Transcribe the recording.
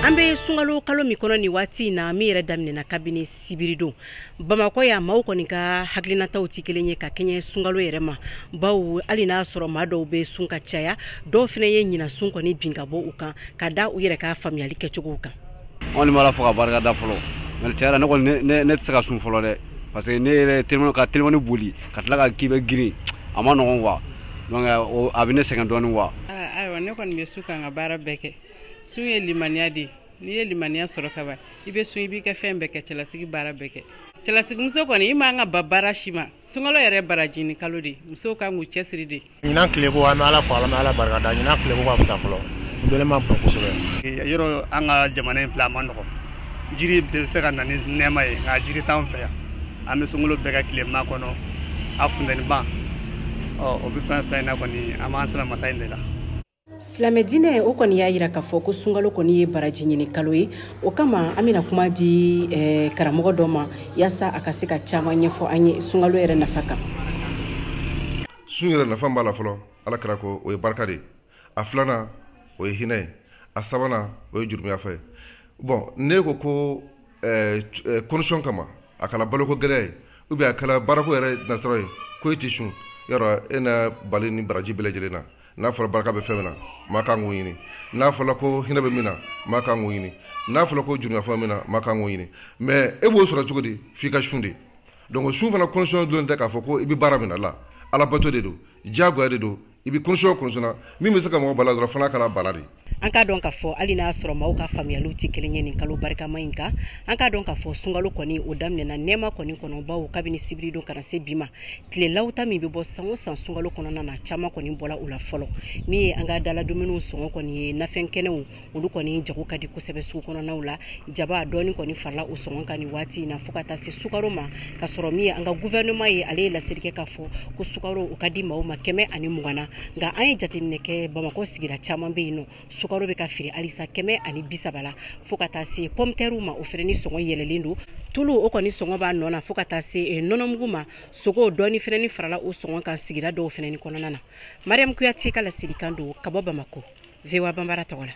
Ambe sungalo kalo mikono ni wati na mi yɛrɛ daminɛna kabini sibiri don Bamakɔ ya maaw kɔni ka hakilinataw ti kelen ye ka kɛɲɛ sungalo yɛrɛ ma bawo hali n'a sɔrɔ maa dɔw bɛ sun ka caya dɔw fana ye ɲina sun kɔni bin ka bɔ u kan ka da u yɛrɛ ka faamuyali kɛcogow kan. On ni mala fo ka barika da fɔlɔ mais cɛyara ne kɔni ne tɛ se ka sun fɔlɔ dɛ parce que ne yɛrɛ téléphone boli ka tila ka k'i bɛ girin a ma nɔgɔn quoi donc a bɛ ne sɛgɛn dɔɔnin quoi. Ayiwa ne kɔni bɛ sun ka n ka baara bɛɛ kɛ sun ye limaniya de ye n'i ye limaniya sɔrɔ ka ban i bɛ sun i b'i ka fɛn bɛɛ kɛ cɛlasigi baara bɛɛ kɛ cɛlasigimuso kɔni i m'an ka ba baara si ma sunkalo yɛrɛ baraji ni kalo de musow kan k'u cɛsiri de. ɲinan tile ko an bɛ ala fo ala bɛ ala barika da ɲinan tile ko ka fisa fɔlɔ funtɛni ma bon kosɛbɛ. Yɔrɔ an ka jamana in filɛ a ma nɔgɔ jiri bɛ se ka na ni nɛɛma ye nka jiri t'an fɛ yan an bɛ sunkalo bɛɛ kɛ tilema kɔnɔ a funtɛni ban o bɛ fɛn fɛn na kɔni an b'an sɛbɛn masa in de la. Silamɛ dinɛ o kɔni y'a jira k'a fɔ ko sunkalo kɔni ye baraji ɲini kalo ye o kama an bɛna kuma di karamɔgɔ dɔ ma yaasa a ka se ka caman ɲɛfɔ an ye sunkalo yɛrɛ nafa kan. Sun yɛrɛ nafa b'a la fɔlɔ ala kɛra ko o ye barika de a filanan o ye hinɛ ye a sabanan o ye jurumiya fɛ bon ne ko condition kama a kala baloko gɛlɛya ye ou bien a kala baarako yɛrɛ nasira ye ko e tɛ sun yɔrɔ e na bali ni baraji bɛɛ lajɛlen na n'a fɔra barika bɛ fɛn min na maa kan k'o ɲini n'a fɔra ko hinɛ bɛ min na maa kan k'o ɲini n'a fɔra ko jurumiya fɛn min na maa kan k'o ɲini mais e b'o sɔrɔ cogo di f'i ka sun de donc sun fana condition dɔrɔn tɛ k'a fɔ ko i bɛ baara min na la ala bato de don diyagoya de don i bɛ condition na min bɛ se ka mɔgɔ bala dɔrɔn fana kɛra bala de. An k'a dɔn k'a fɔ hali n'a sɔrɔ maaw ka faamuyaliw tɛ kelen ye nin kalo barikama in kan an k'a dɔn k'a fɔ sunkalo kɔni o daminɛna nɛɛma kɔni kɔnɔ bawo kabini sibiri don ka na se bi ma tilelaw ta min bɛ bɔ san o san sunkalo kɔnɔna na caman kɔni bɔra u la fɔlɔ min ye an ka daladumuniw sɔngɔ kɔni ye nafɛn kɛnɛw olu kɔni jago ka di kosɛbɛ sugu kɔnɔnaw la jaba dɔɔni kɔni farala o sɔngɔ kan nin waati in na fo ka taa se sukaro ma ka sɔrɔ min ye an ka gouvernement ye ale ye laseli kɛ k'a fɔ ko sukaro o ka di maaw ma 120 na nka an ye jateminɛ kɛ Bamakɔ sigira caman bɛ yen nɔ sukaro bɛ ka feere halisa 130 la fo ka taa se pomme terre ma o fɛnɛ ni sɔngɔ yɛlɛlen don tulu o kɔni sɔngɔ b'a nɔ na fo ka taa se nɔnɔmugu ma sogo dɔɔni fɛnɛ ni farala o sɔngɔ kan sigira dɔw fɛnɛ ni kɔnɔna na Mariam Kuyate ka laselikan don ka bɔ Bamakɔ VOA Bambara tɔgɔ la.